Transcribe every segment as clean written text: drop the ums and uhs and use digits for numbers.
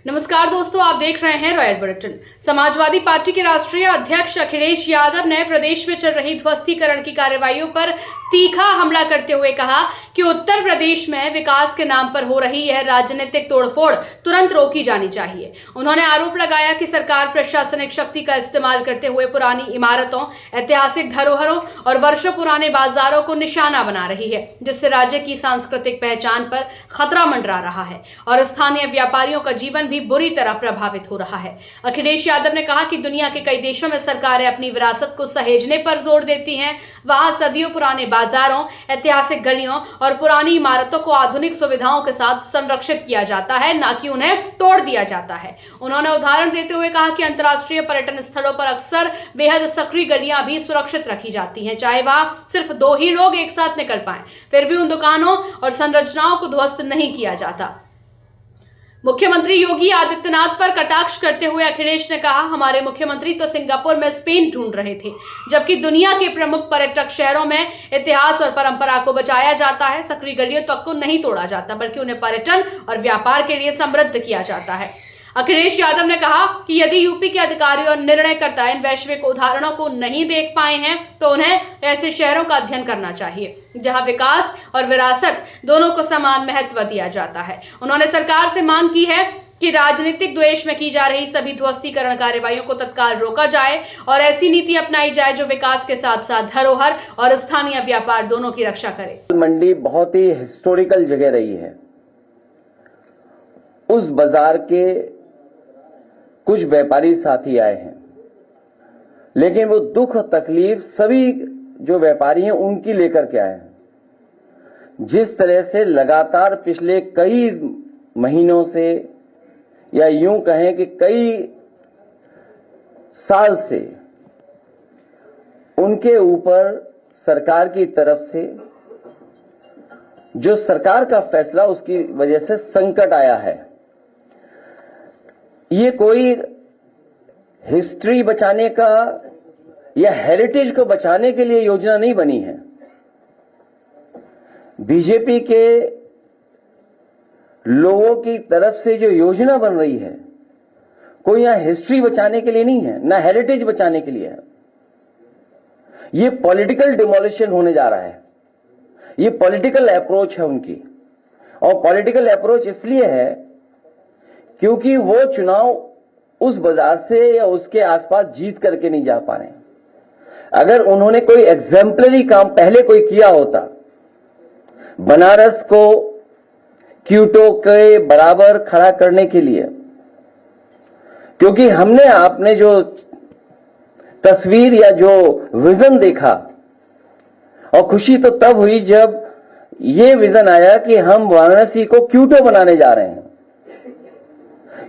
नमस्कार दोस्तों, आप देख रहे हैं रॉयल बुलेटिन। समाजवादी पार्टी के राष्ट्रीय अध्यक्ष अखिलेश यादव ने प्रदेश में चल रही ध्वस्तीकरण की कार्रवाइयों पर तीखा हमला करते हुए कहा कि उत्तर प्रदेश में विकास के नाम पर हो रही यह राजनीतिक तोड़फोड़ तुरंत रोकी जानी चाहिए। उन्होंने आरोप लगाया कि सरकार प्रशासनिक शक्ति का इस्तेमाल करते हुए पुरानी इमारतों, ऐतिहासिक धरोहरों और वर्षों पुराने बाजारों को निशाना बना रही है, जिससे राज्य की सांस्कृतिक पहचान पर खतरा मंडरा रहा है और स्थानीय व्यापारियों का जीवन भी बुरी तरह प्रभावित हो रहा है। अखिलेश यादव ने कहा कि दुनिया के कई देशों में सरकारें अपनी विरासत को सहेजने पर जोर देती हैं। वहां सदियों पुराने बाजारों, ऐतिहासिक गलियों और पुरानी इमारतों को आधुनिक सुविधाओं के साथ संरक्षित किया जाता है, न कि उन्हें तोड़ दिया जाता है। उन्होंने उदाहरण देते हुए कहा कि अंतर्राष्ट्रीय पर्यटन स्थलों पर अक्सर बेहद सक्रिय गलियां भी सुरक्षित रखी जाती हैं, चाहे वहां सिर्फ 2 ही लोग एक साथ निकल पाएं, फिर भी उन दुकानों और संरचनाओं को ध्वस्त नहीं किया जाता। मुख्यमंत्री योगी आदित्यनाथ पर कटाक्ष करते हुए अखिलेश ने कहा, हमारे मुख्यमंत्री तो सिंगापुर में स्पेन ढूंढ रहे थे, जबकि दुनिया के प्रमुख पर्यटक शहरों में इतिहास और परंपरा को बचाया जाता है। सक्रिय गलियों तक को नहीं तोड़ा जाता, बल्कि उन्हें पर्यटन और व्यापार के लिए समृद्ध किया जाता है। अखिलेश यादव ने कहा कि यदि यूपी के अधिकारी और निर्णयकर्ता इन वैश्विक उदाहरणों को नहीं देख पाए हैं, तो उन्हें ऐसे शहरों का अध्ययन करना चाहिए जहां विकास और विरासत दोनों को समान महत्व दिया जाता है। उन्होंने सरकार से मांग की है कि राजनीतिक द्वेष में की जा रही सभी ध्वस्तीकरण कार्रवाइयों को तत्काल रोका जाए और ऐसी नीति अपनाई जाए जो विकास के साथ साथ धरोहर और स्थानीय व्यापार दोनों की रक्षा करे। मंडी बहुत ही हिस्टोरिकल जगह रही है। उस बाजार के कुछ व्यापारी साथी आए हैं, लेकिन वो दुख तकलीफ सभी जो व्यापारी हैं उनकी लेकर के आए हैं। जिस तरह से लगातार पिछले कई महीनों से, या यूं कहें कि कई साल से उनके ऊपर सरकार की तरफ से जो सरकार का फैसला, उसकी वजह से संकट आया है। ये कोई हिस्ट्री बचाने का या हेरिटेज को बचाने के लिए योजना नहीं बनी है। बीजेपी के लोगों की तरफ से जो योजना बन रही है, कोई यहां हिस्ट्री बचाने के लिए नहीं है, ना हेरिटेज बचाने के लिए है। ये पॉलिटिकल डिमोलिशन होने जा रहा है। ये पॉलिटिकल अप्रोच है उनकी, और पॉलिटिकल अप्रोच इसलिए है क्योंकि वो चुनाव उस बाजार से या उसके आसपास जीत करके नहीं जा पा रहे हैं। अगर उन्होंने कोई एग्जाम्पलरी काम पहले कोई किया होता, बनारस को क्योटो के बराबर खड़ा करने के लिए, क्योंकि हमने आपने जो तस्वीर या जो विजन देखा, और खुशी तो तब हुई जब ये विजन आया कि हम वाराणसी को क्योटो बनाने जा रहे हैं।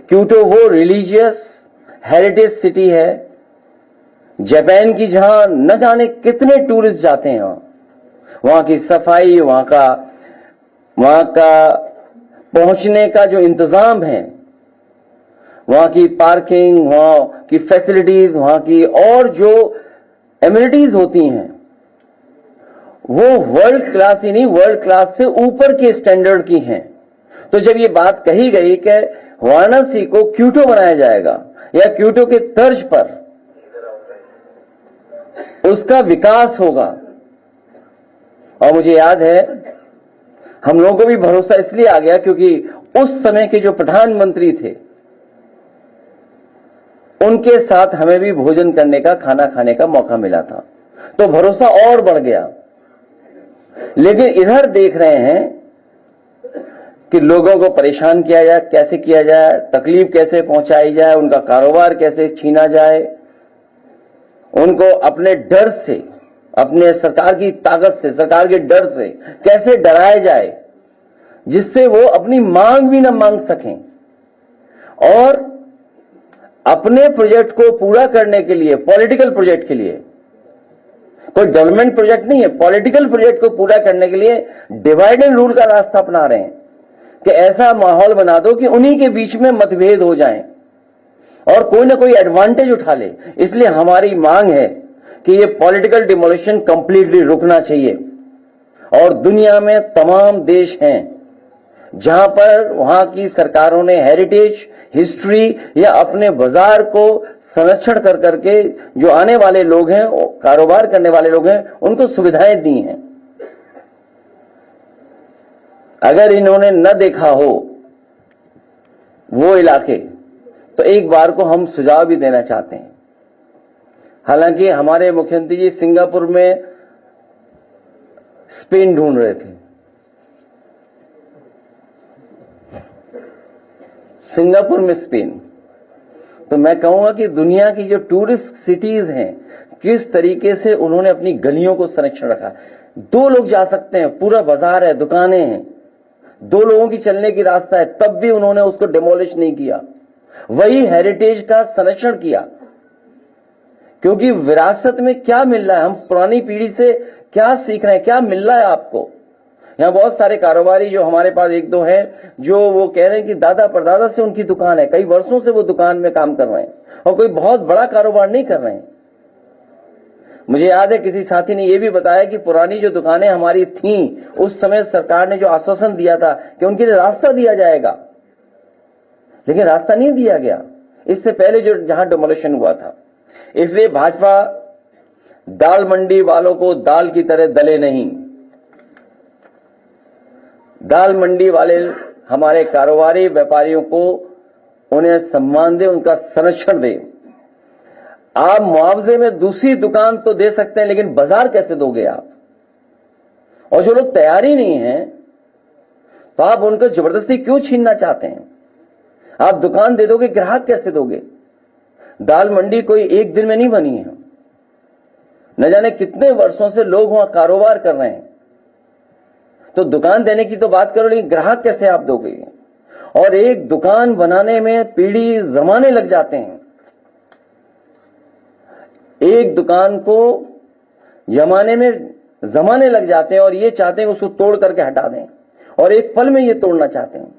क्योटो वो रिलीजियस हेरिटेज सिटी है जापान की, जहां न जाने कितने टूरिस्ट जाते हैं। वहां की सफाई, वहां का पहुंचने का जो इंतजाम है, वहां की पार्किंग, वहां की फैसिलिटीज, वहां की और जो एमिनिटीज होती हैं, वो वर्ल्ड क्लास ही नहीं, वर्ल्ड क्लास से ऊपर के स्टैंडर्ड की हैं। तो जब ये बात कही गई कि वाराणसी को क्योटो बनाया जाएगा या क्योटो के तर्ज पर उसका विकास होगा, और मुझे याद है हम लोगों को भी भरोसा इसलिए आ गया क्योंकि उस समय के जो प्रधानमंत्री थे उनके साथ हमें भी भोजन करने का, खाना खाने का मौका मिला था, तो भरोसा और बढ़ गया। लेकिन इधर देख रहे हैं कि लोगों को परेशान किया जाए, कैसे किया जाए, तकलीफ कैसे पहुंचाई जाए, उनका कारोबार कैसे छीना जाए, उनको अपने डर से, अपने सरकार की ताकत से, सरकार के डर से कैसे डराया जाए, जिससे वो अपनी मांग भी न मांग सकें, और अपने प्रोजेक्ट को पूरा करने के लिए, पॉलिटिकल प्रोजेक्ट के लिए, कोई डेवलपमेंट प्रोजेक्ट नहीं है, पॉलिटिकल प्रोजेक्ट को पूरा करने के लिए डिवाइड एंड रूल का रास्ता अपना रहे हैं कि ऐसा माहौल बना दो कि उन्हीं के बीच में मतभेद हो जाएं और कोई ना कोई एडवांटेज उठा ले। इसलिए हमारी मांग है कि ये पॉलिटिकल डिमोलिशन कंप्लीटली रुकना चाहिए, और दुनिया में तमाम देश हैं जहां पर वहां की सरकारों ने हेरिटेज, हिस्ट्री या अपने बाजार को संरक्षण कर करके जो आने वाले लोग हैं, कारोबार करने वाले लोग हैं, उनको सुविधाएं दी हैं। अगर इन्होंने न देखा हो वो इलाके, तो एक बार को हम सुझाव भी देना चाहते हैं। हालांकि हमारे मुख्यमंत्री जी सिंगापुर में स्पेन ढूंढ रहे थे, सिंगापुर में स्पेन। तो मैं कहूंगा कि दुनिया की जो टूरिस्ट सिटीज हैं, किस तरीके से उन्होंने अपनी गलियों को संरक्षण रखा। 2 लोग जा सकते हैं, पूरा बाजार है, दुकानें हैं, 2 लोगों की चलने की रास्ता है, तब भी उन्होंने उसको डिमोलिश नहीं किया। वही हेरिटेज का संरक्षण किया, क्योंकि विरासत में क्या मिल रहा है, हम पुरानी पीढ़ी से क्या सीख रहे हैं, क्या मिल रहा है आपको। यहां बहुत सारे कारोबारी जो हमारे पास 1-2 हैं, जो वो कह रहे हैं कि दादा परदादा से उनकी दुकान है, कई वर्षों से वो दुकान में काम कर रहे हैं और कोई बहुत बड़ा कारोबार नहीं कर रहे हैं। मुझे याद है किसी साथी ने यह भी बताया कि पुरानी जो दुकानें हमारी थीं, उस समय सरकार ने जो आश्वासन दिया था कि उनके लिए रास्ता दिया जाएगा, लेकिन रास्ता नहीं दिया गया, इससे पहले जो जहां डिमोलिशन हुआ था। इसलिए भाजपा दाल मंडी वालों को दाल की तरह दले नहीं। दाल मंडी वाले हमारे कारोबारी व्यापारियों को उन्हें सम्मान दे, उनका संरक्षण दे। आप मुआवजे में दूसरी दुकान तो दे सकते हैं, लेकिन बाजार कैसे दोगे आप? और जो लोग तैयार ही नहीं है, तो आप उनको जबरदस्ती क्यों छीनना चाहते हैं? आप दुकान दे दोगे, ग्राहक कैसे दोगे? दाल मंडी कोई एक दिन में नहीं बनी है, न जाने कितने वर्षों से लोग वहां कारोबार कर रहे हैं। तो दुकान देने की तो बात करो, लेकिन ग्राहक कैसे आप दोगे? और एक दुकान बनाने में पीढ़ी जमाने लग जाते हैं। एक दुकान को जमाने में जमाने लग जाते हैं और ये चाहते हैं उसको तोड़ करके हटा दें, और एक पल में ये तोड़ना चाहते हैं।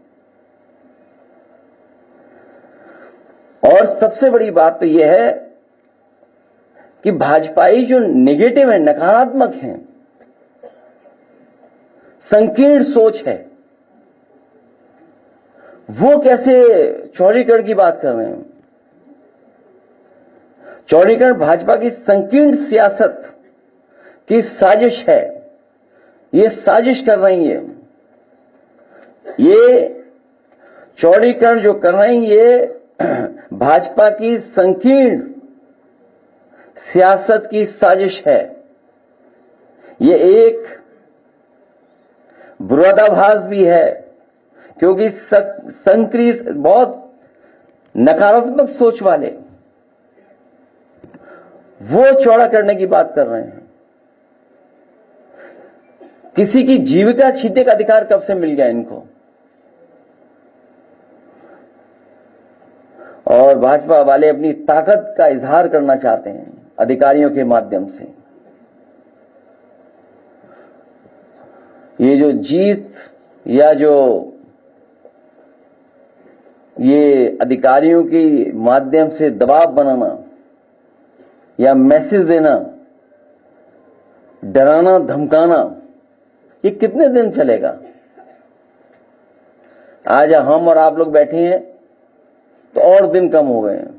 और सबसे बड़ी बात तो यह है कि भाजपाई जो नेगेटिव है, नकारात्मक है, संकीर्ण सोच है, वो कैसे चौड़ीकरण की बात कर रहे हैं। चौड़ीकरण भाजपा की संकीर्ण सियासत की साजिश है। ये साजिश कर रही है, ये चौड़ीकरण जो कर रही है, ये भाजपा की संकीर्ण सियासत की साजिश है। ये एक विरोधाभास भी है, क्योंकि संकीर्ण बहुत नकारात्मक सोच वाले वो चौड़ा करने की बात कर रहे हैं। किसी की जीविका छीनने का अधिकार कब से मिल गया इनको? और भाजपा वाले अपनी ताकत का इजहार करना चाहते हैं अधिकारियों के माध्यम से। ये जो जीत या जो ये अधिकारियों के माध्यम से दबाव बनाना या मैसेज देना, डराना धमकाना, ये कितने दिन चलेगा? आज हम और आप लोग बैठे हैं तो और दिन कम हो गए हैं।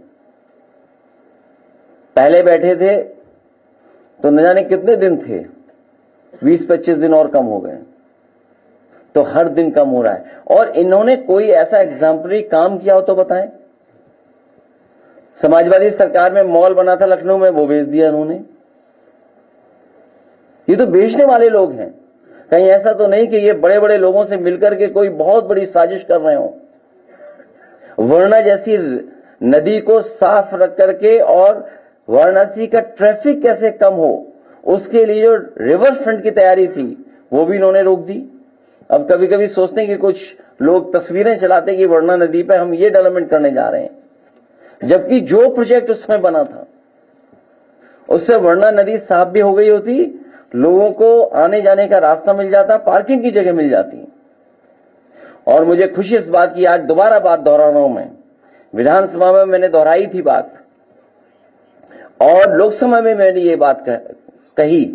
पहले बैठे थे तो न जाने कितने दिन थे, 20-25 दिन और कम हो गए। तो हर दिन कम हो रहा है। और इन्होंने कोई ऐसा एग्जाम्पलरी काम किया हो तो बताएं। समाजवादी सरकार में मॉल बना था लखनऊ में, वो बेच दिया इन्होंने। ये तो बेचने वाले लोग हैं। कहीं ऐसा तो नहीं कि ये बड़े बड़े लोगों से मिलकर के कोई बहुत बड़ी साजिश कर रहे हो। वर्णा जैसी नदी को साफ रख करके और वाराणसी का ट्रैफिक कैसे कम हो, उसके लिए जो रिवर फ्रंट की तैयारी थी वो भी इन्होंने रोक दी। अब कभी कभी सोचते हैं कि कुछ लोग तस्वीरें चलाते हैं कि वर्णा नदी पे हम ये डेवलपमेंट करने जा रहे हैं, जबकि जो प्रोजेक्ट उसमें बना था उससे वर्णा नदी साफ भी हो गई होती, लोगों को आने जाने का रास्ता मिल जाता, पार्किंग की जगह मिल जाती। और मुझे खुशी इस बात की, आज दोबारा बात दोहरा रहा हूं मैं। विधानसभा में मैंने दोहराई थी बात, और लोकसभा में मैंने ये बात कही,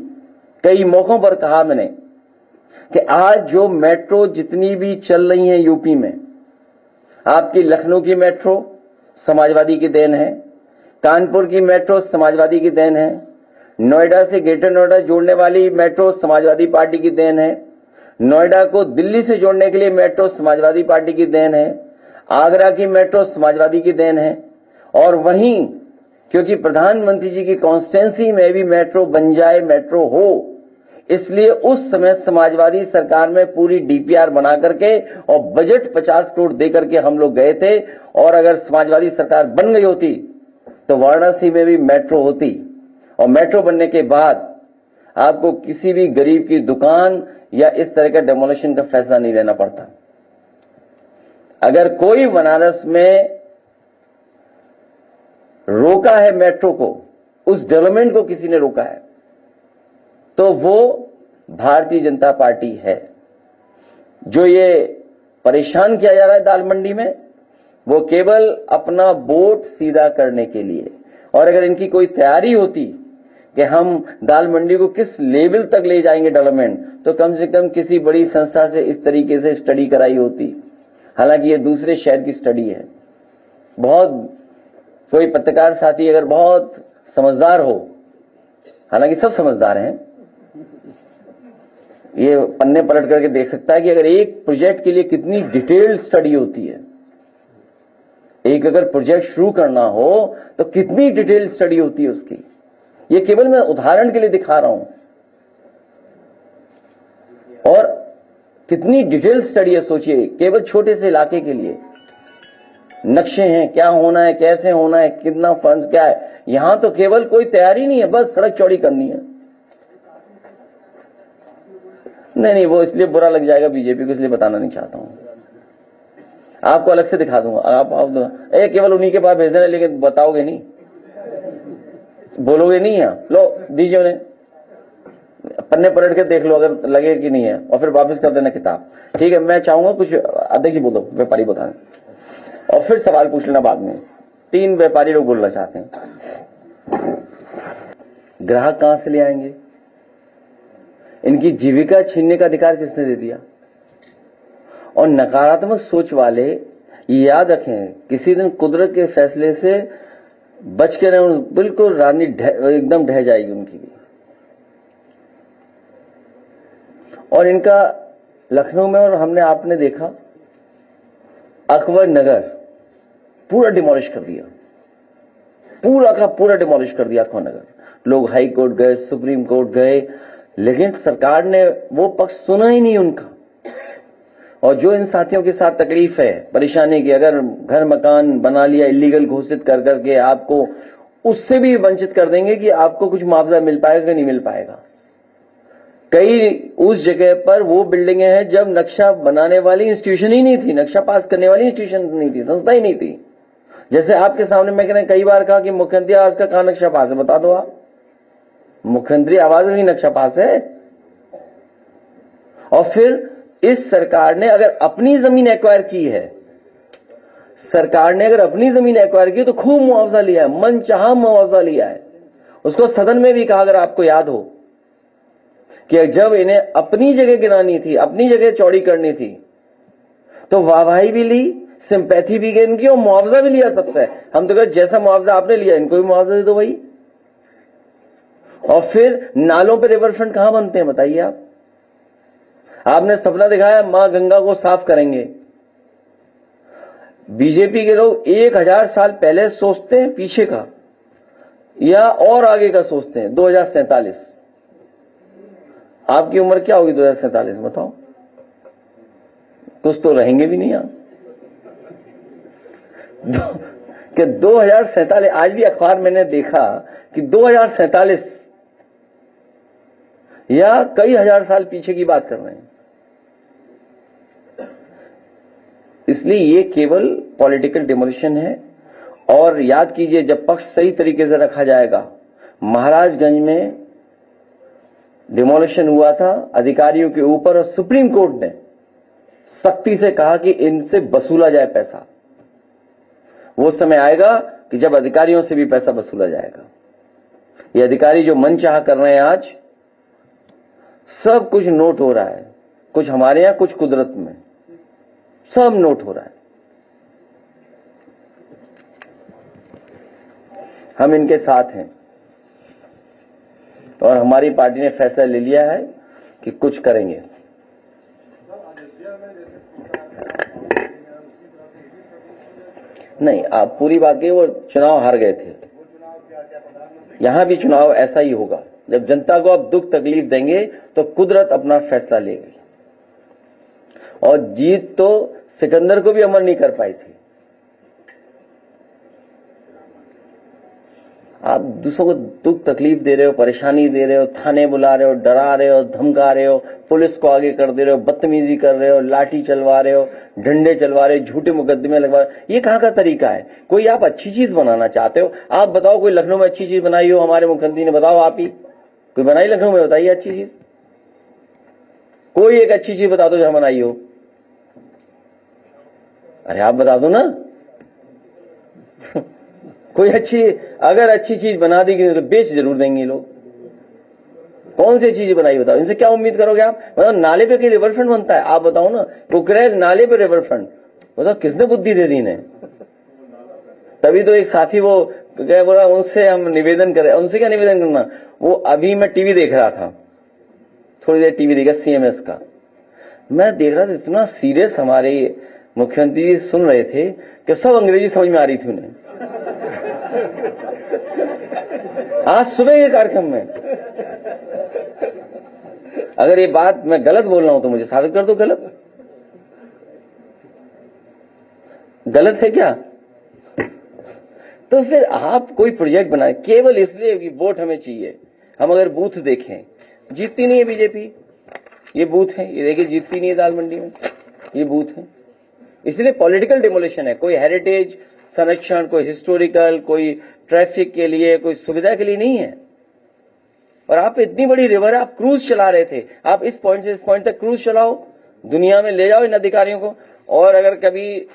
कई मौकों पर कहा मैंने कि आज जो मेट्रो जितनी भी चल रही है यूपी में, आपकी लखनऊ की मेट्रो समाजवादी की देन है, कानपुर की मेट्रो समाजवादी की देन है, नोएडा से ग्रेटर नोएडा जोड़ने वाली मेट्रो समाजवादी पार्टी की देन है, नोएडा को दिल्ली से जोड़ने के लिए मेट्रो समाजवादी पार्टी की देन है, आगरा की मेट्रो समाजवादी की देन है। और वहीं क्योंकि प्रधानमंत्री जी की कॉन्स्टिट्यूंसी में भी मेट्रो बन जाए, मेट्रो हो, इसलिए उस समय समाजवादी सरकार में पूरी डीपीआर बना करके और बजट 50 करोड़ दे करके हम लोग गए थे। और अगर समाजवादी सरकार बन गई होती तो वाराणसी में भी मेट्रो होती, और मेट्रो बनने के बाद आपको किसी भी गरीब की दुकान या इस तरह का डेमोलिशन का फैसला नहीं लेना पड़ता। अगर कोई बनारस में रोका है मेट्रो को, उस डेवलपमेंट को किसी ने रोका है, तो वो भारतीय जनता पार्टी है। जो ये परेशान किया जा रहा है दाल मंडी में, वो केवल अपना वोट सीधा करने के लिए। और अगर इनकी कोई तैयारी होती कि हम दाल मंडी को किस लेवल तक ले जाएंगे डेवलपमेंट, तो कम से कम किसी बड़ी संस्था से इस तरीके से स्टडी कराई होती। हालांकि ये दूसरे शहर की स्टडी है। बहुत कोई पत्रकार साथी अगर बहुत समझदार हो, हालांकि सब समझदार हैं, ये पन्ने पलट करके देख सकता है कि अगर एक प्रोजेक्ट के लिए कितनी डिटेल्ड स्टडी होती है। एक अगर प्रोजेक्ट शुरू करना हो तो कितनी डिटेल्ड स्टडी होती है उसकी। ये केवल मैं उदाहरण के लिए दिखा रहा हूं। और कितनी डिटेल्ड स्टडी है सोचिए, केवल छोटे से इलाके के लिए नक्शे हैं, क्या होना है, कैसे होना है, कितना फंड्स क्या है। यहां तो केवल कोई तैयारी नहीं है, बस सड़क चौड़ी करनी है। नहीं, वो इसलिए बुरा लग जाएगा बीजेपी को, इसलिए बताना नहीं चाहता हूं। आपको अलग से दिखा दूंगा। आप केवल उन्हीं के पास भेज देना, लेकिन बताओगे नहीं, बोलोगे नहीं है। लो दीजिए उन्हें, पन्ने पलट के देख लो अगर लगे कि नहीं है, और फिर वापस कर देना किताब। ठीक है, मैं चाहूंगा कुछ अध्यक्ष जी बोलो, व्यापारी बताएं, और फिर सवाल पूछ लेना बाद में। 3 व्यापारी लोग बोलना चाहते हैं। ग्राहक कहां से ले आएंगे? इनकी जीविका छीनने का अधिकार किसने दे दिया? और नकारात्मक सोच वाले ये याद रखें, किसी दिन कुदरत के फैसले से बच के रहे, बिल्कुल राजनीति एकदम ढह जाएगी उनकी भी। और इनका लखनऊ में, और हमने आपने देखा अकबर नगर पूरा डिमोलिश कर दिया, पूरा का पूरा डिमोलिश कर दिया अकबर नगर। लोग हाई कोर्ट गए, सुप्रीम कोर्ट गए, लेकिन सरकार ने वो पक्ष सुना ही नहीं उनका। और जो इन साथियों के साथ तकलीफ है, परेशानी की, अगर घर मकान बना लिया इलीगल घोषित कर करके, आपको उससे भी वंचित कर देंगे कि आपको कुछ मुआवजा मिल पाएगा कि नहीं मिल पाएगा। कई उस जगह पर वो बिल्डिंगें हैं जब नक्शा बनाने वाली इंस्टीट्यूशन ही नहीं थी, नक्शा पास करने वाली इंस्टीट्यूशन नहीं थी, संस्था ही नहीं थी। जैसे आपके सामने मैंने कई बार कहा कि मुख्यमंत्री आवास का कहां नक्शा पास है, बता दो आप। मुख्यमंत्री आवास का ही नक्शा पास है। और फिर इस सरकार ने अगर अपनी जमीन एक्वायर की है, सरकार ने अगर अपनी जमीन एक्वायर की तो खूब मुआवजा लिया है, मनचाहा मुआवजा लिया है। उसको सदन में भी कहा, अगर आपको याद हो, कि जब इन्हें अपनी जगह गिरानी थी, अपनी जगह चौड़ी करनी थी, तो वाहवाही भी ली, सिंपैथी भी इनकी, और मुआवजा भी लिया सबसे। हम तो कहते जैसा मुआवजा आपने लिया इनको भी मुआवजा दे दो भाई। और फिर नालों पे रिवर फ्रंट कहां बनते हैं बताइए आप? आपने सपना दिखाया मां गंगा को साफ करेंगे। बीजेपी के लोग 1000 साल पहले सोचते हैं पीछे का, या और आगे का सोचते हैं। 2047 आपकी उम्र क्या होगी 2047 बताओ? कुछ तो रहेंगे भी नहीं आप कि 2047। आज भी अखबार मैंने देखा कि 2047 या कई हजार साल पीछे की बात कर रहे हैं। इसलिए ये केवल पॉलिटिकल डिमोलिशन है। और याद कीजिए, जब पक्ष सही तरीके से रखा जाएगा, महाराजगंज में डिमोलिशन हुआ था अधिकारियों के ऊपर, और सुप्रीम कोर्ट ने सख्ती से कहा कि इनसे वसूला जाए पैसा। वो समय आएगा कि जब अधिकारियों से भी पैसा वसूला जाएगा। ये अधिकारी जो मनचाहा कर रहे हैं, आज सब कुछ नोट हो रहा है। कुछ हमारे यहाँ, कुछ कुदरत में, सब नोट हो रहा है। हम इनके साथ हैं और हमारी पार्टी ने फैसला ले लिया है कि कुछ करेंगे। नहीं, आप पूरी बात की, वो चुनाव हार गए थे। यहां भी चुनाव ऐसा ही होगा। जब जनता को आप दुख तकलीफ देंगे तो कुदरत अपना फैसला लेगी। और जीत तो सिकंदर को भी अमर नहीं कर पाई थी। आप दूसरों को दुख तकलीफ दे रहे हो, परेशानी दे रहे हो, थाने बुला रहे हो, डरा रहे हो, धमका रहे हो, पुलिस को आगे कर दे रहे हो, बदतमीजी कर रहे हो, लाठी चलवा रहे हो, डंडे चलवा रहे हो, झूठे मुकदमे लगवा रहे हो। ये कहां का तरीका है? कोई आप अच्छी चीज बनाना चाहते हो, आप बताओ कोई लखनऊ में अच्छी चीज बनाई हो हमारे मुख्यमंत्री ने, बताओ आप ही कोई बनाई लखनऊ में, बताइए अच्छी चीज। कोई एक अच्छी चीज बता दो जहां बनाई हो। अरे आप बता दो ना कोई अच्छी, अगर अच्छी चीज बना दी तो बेच जरूर देंगे लोग। कौन सी चीज बनाई बताओ, इनसे क्या उम्मीद करोगे आप? बताओ, नाले पे रिवर फ्रंट बनता है, आप बताओ ना, कुकरेल नाले पे रिवर फ्रंट, बताओ किसने बुद्धि दे दी इन्हें? तभी तो एक साथी वो क्या बोला, उनसे हम निवेदन करें। उनसे क्या निवेदन करना? वो अभी मैं टीवी देख रहा था, थोड़ी देर टीवी देखा सीएमएस का, मैं देख रहा था इतना सीरियस हमारे मुख्यमंत्री जी सुन रहे थे कि सब अंग्रेजी समझ में आ रही थी उन्हें। आज सुबह के कार्यक्रम में, अगर ये बात मैं गलत बोल रहा हूं तो मुझे साबित कर दो गलत। गलत है क्या? तो फिर आप कोई प्रोजेक्ट बनाए केवल इसलिए कि वोट हमें चाहिए। हम अगर बूथ देखें, जीतती नहीं है बीजेपी। ये बूथ है, ये देखिए जीतती नहीं है दाल मंडी में, ये बूथ है। इसलिए पॉलिटिकल डिमोलिशन है, कोई हेरिटेज संरक्षण, कोई हिस्टोरिकल, कोई ट्रैफिक के लिए, कोई सुविधा के लिए नहीं है। और आप इतनी बड़ी रिवर है, आप क्रूज चला रहे थे, आप इस पॉइंट से इस पॉइंट तक क्रूज चलाओ, दुनिया में ले जाओ इन अधिकारियों को। और अगर कभी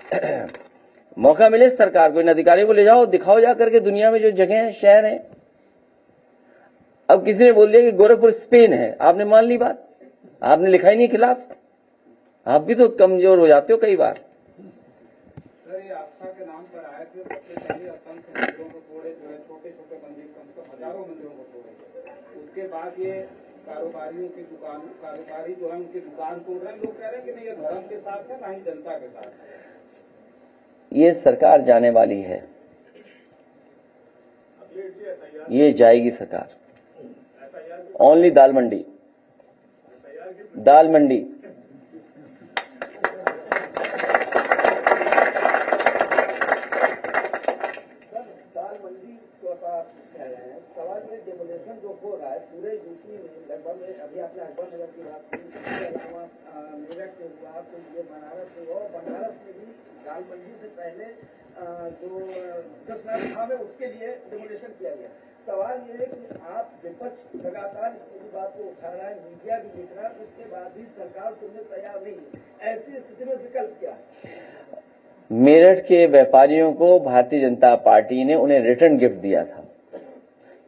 मौका मिले सरकार को, इन अधिकारियों को ले जाओ, दिखाओ जा करके दुनिया में जो जगह है, शहर है। अब किसी ने बोल दिया कि गोरखपुर स्पेन है, आपने मान ली बात, आपने लिखा ही नहीं खिलाफ। आप भी तो कमजोर हो जाते हो कई बार। आस्था के नाम पर आए थे, शक्तिशाली असंख्य मंदिरों को तोड़े, जो है छोटे छोटे मंदिर, कम से कम हजारों मंदिरों को तोड़े। उसके बाद ये कारोबारियों की दुकान, कारोबारी जो है उनकी दुकान तोड़ रहे हैं। लोग कह रहे हैं कि नहीं ये धर्म के साथ है, ना ही जनता के साथ है। ये सरकार जाने वाली है, ये जाएगी सरकार। ओनली दाल मंडी, दाल मंडी। सवाल में डेमोलेशन जो हो रहा है पूरे यूपी में, लगभग अभी आपने अकबर नगर की बात की, इसके अलावा मेरठ से हुआ, तो ये बनारस से हुआ। बनारस में भी दाल मंडी से पहले जो दशनाथ धाम है उसके लिए डेमोलेशन किया गया। सवाल ये है कि आप विपक्ष लगातार इस पूरी बात को उठा रहा है, मीडिया भी लिख रहा है, उसके बाद भी सरकार सुनने तैयार नहीं है। ऐसी स्थिति में विकल्प क्या है? मेरठ के व्यापारियों को भारतीय जनता पार्टी ने उन्हें रिटर्न गिफ्ट दिया था,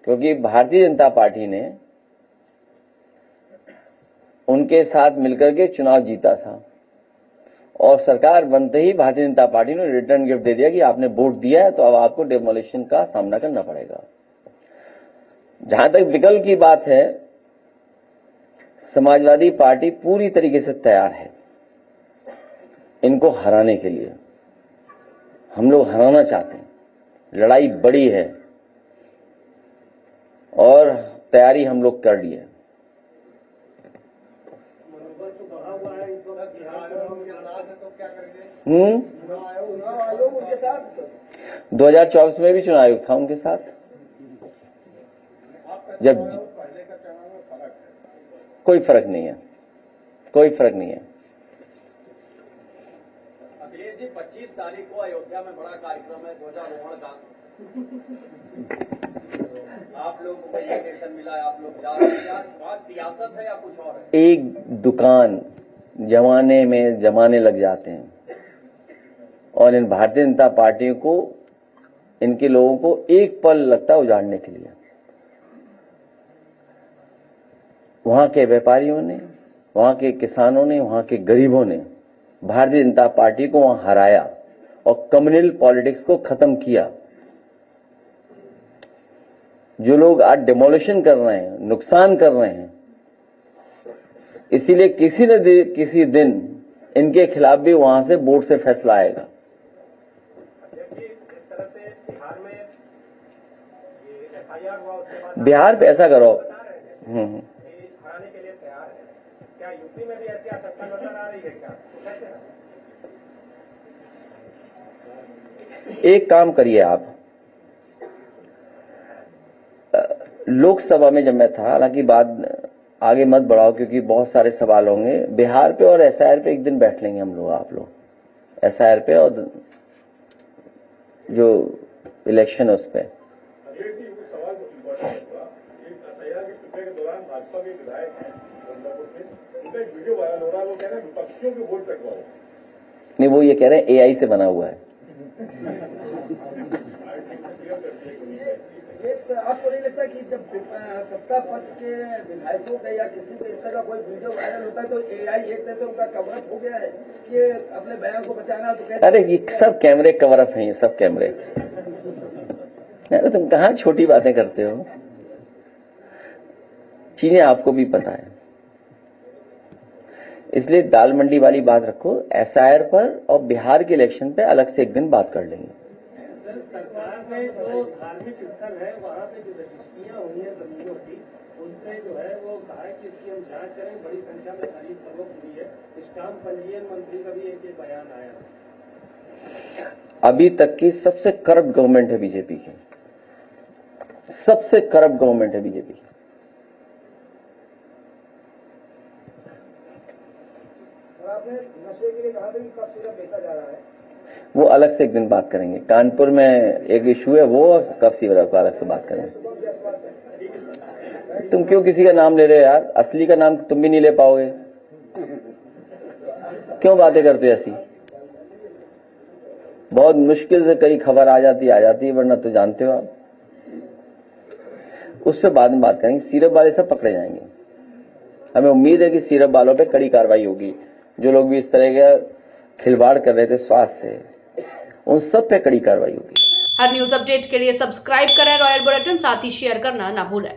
क्योंकि भारतीय जनता पार्टी ने उनके साथ मिलकर के चुनाव जीता था और सरकार बनते ही भारतीय जनता पार्टी ने रिटर्न गिफ्ट दे दिया कि आपने वोट दिया है तो अब आपको डेमोलिशन का सामना करना पड़ेगा। जहां तक विकल्प की बात है, समाजवादी पार्टी पूरी तरीके से तैयार है इनको हराने के लिए। हम लोग हराना चाहते हैं, लड़ाई बड़ी है और तैयारी हम लोग कर ली है। 2024 में भी चुनाव आयोग था उनके साथ। जब कोई फर्क नहीं है, कोई फर्क नहीं है। अखिलेश जी, 25 तारीख को अयोध्या में बड़ा कार्यक्रम है ध्वजारोहण का। आप लोग को इन्विटेशन मिला है, आप लोग जा रहे हैं, बात सियासत है या कुछ और है? एक दुकान जमाने में जमाने लग जाते हैं और इन भारतीय जनता पार्टी को, इनके लोगों को एक पल लगता है उजाड़ने के लिए। वहां के व्यापारियों ने, वहां के किसानों ने, वहां के गरीबों ने भारतीय जनता पार्टी को वहां हराया और कम्युनल पॉलिटिक्स को खत्म किया। जो लोग आज डिमोलिशन कर रहे हैं, नुकसान कर रहे हैं, इसीलिए किसी न किसी दिन इनके खिलाफ भी वहां से बोर्ड से फैसला आएगा। बिहार पे ऐसा करो, हराने के लिए तैयार है क्या? यूपी में भी ऐसी आवश्यकता नजर आ रही है क्या? एक काम करिए आप, लोकसभा में जब मैं था, हालांकि बात आगे मत बढ़ाओ क्योंकि बहुत सारे सवाल होंगे, बिहार पे और एसआईआर पे एक दिन बैठ लेंगे हम लोग, आप लोग एसआईआर पे और जो इलेक्शन है उस पर। भाजपा के विधायक हैं उनका एक वीडियो वायरल हो रहा है, वो कह रहे हैं विपक्षियों के वोट कटवाओ। नहीं, वो ये कह रहे हैं एआई से बना हुआ है। आपको नहीं लगता कि जब सत्ता पक्ष के विधायकों का या किसी को इस तरह कोई वीडियो वायरल होता है तो एआई एक तरह से उनका कवरअप हो गया है कि अपने बयान को बचाना? तो कहते अरे ये सब कैमरे कवरअप हैं, ये सब कैमरे। तुम कहाँ छोटी बातें करते हो, चीजें आपको भी पता है। इसलिए दाल मंडी वाली बात रखो, एसआईआर पर और बिहार के इलेक्शन पे अलग से एक दिन बात कर लेंगे। सरकार ने जो धार्मिक स्थल है वहाँ पे जो रजिस्ट्रियाँ हुई है जमीनों की, उनसे जो है वो कहा है कि इसकी हम जांच करें। बड़ी संख्या में खरीद फरोख्त हुई है। स्टाम्प पंजीयन मंत्री का भी एक बयान आया। अभी तक की सबसे करप्ट गवर्नमेंट है बीजेपी की, सबसे करप्ट गवर्नमेंट है बीजेपी की। आपने नशे के लिए कहा था कि कब सिर्फ बेचा जा रहा है, वो अलग से एक दिन बात करेंगे। कानपुर में एक इशू है, वो कब सीवरा को अलग से बात करेंगे। तुम क्यों किसी का नाम ले रहे हो यार? असली का नाम तुम भी नहीं ले पाओगे, क्यों बातें करते हो ऐसी? बहुत मुश्किल से कई खबर आ जाती है, वरना तो जानते हो आप। उस पर बाद में बात करेंगे। सीरप वाले सब पकड़े जाएंगे। हमें उम्मीद है कि सीरप वालों पे कड़ी कार्रवाई होगी। जो लोग भी इस तरह का खिलवाड़ कर रहे थे स्वास्थ्य से, उन सब पे कड़ी कार्रवाई होगी। हर न्यूज अपडेट के लिए सब्सक्राइब करें रॉयल बुलेटिन, साथ ही शेयर करना ना भूलें।